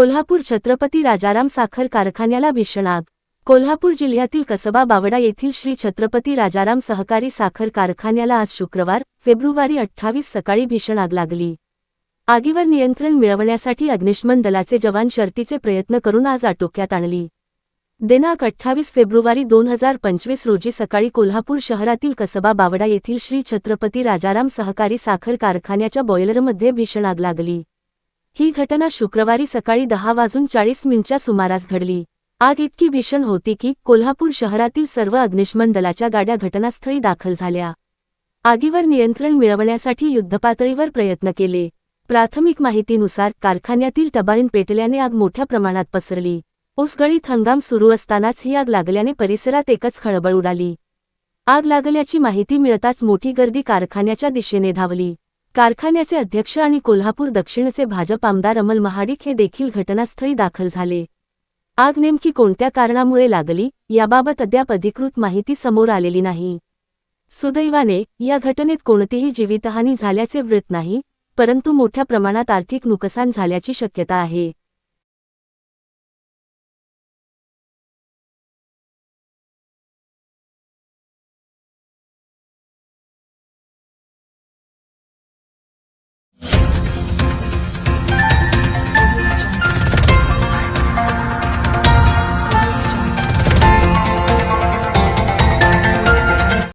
कोल्हापूर छत्रपती राजाराम साखर कारखान्याला भीषण आग। कोल्हापूर जिल्ह्यातील कसबा बावडा येथील श्री छत्रपती राजाराम सहकारी साखर कारखान्याला आज शुक्रवार, फेब्रुवारी 28 सकाळी भीषण आग लागली। आगीवर नियंत्रण मिळवण्यासाठी अग्निशमन दलाचे जवान शर्थीचे प्रयत्न करून आग आटोक्यात आणली। दिनांक 28 फेब्रुवारी 2025 रोजी सकाळी कोल्हापूर शहरातील कसबा बावडा येथील श्री छत्रपती राजाराम सहकारी साखर कारखान्याच्या बॉयलरमध्ये भीषण आग लागली। ही घटना शुक्रवारी सकाळी 10:40च्या सुमारास घडली। आग इतकी भीषण होती की कोल्हापूर शहरातील सर्व अग्निशमन दलाच्या गाड्या घटनास्थळी दाखल झाल्या। आगीवर नियंत्रण मिळवण्यासाठी युद्धपातळीवर प्रयत्न केले। प्राथमिक माहितीनुसार कारखान्यातील टर्बाइन पेटल्याने आग मोठ्या प्रमाणात पसरली। ऊसगळीत हंगाम सुरू असतानाच ही आग लागल्याने परिसरात एकच खळबळ उडाली। आग लागल्याची माहिती मिळताच मोठी गर्दी कारखान्याच्या दिशेने धावली। कारखान्याचे अध्यक्ष आणि कोल्हापूर दक्षिणचे भाजप आमदार अमल महाडिक हे देखील घटनास्थळी दाखल झाले। आग नेमकी कोणत्या कारणामुळे लागली याबाबत अद्याप अधिकृत माहिती समोर आलेली नाही। सुदैवाने या घटनेत कोणतीही जीवितहानी झाल्याचे वृत्त नाही, परंतु मोठ्या प्रमाणात आर्थिक नुकसान झाल्याची शक्यता आहे।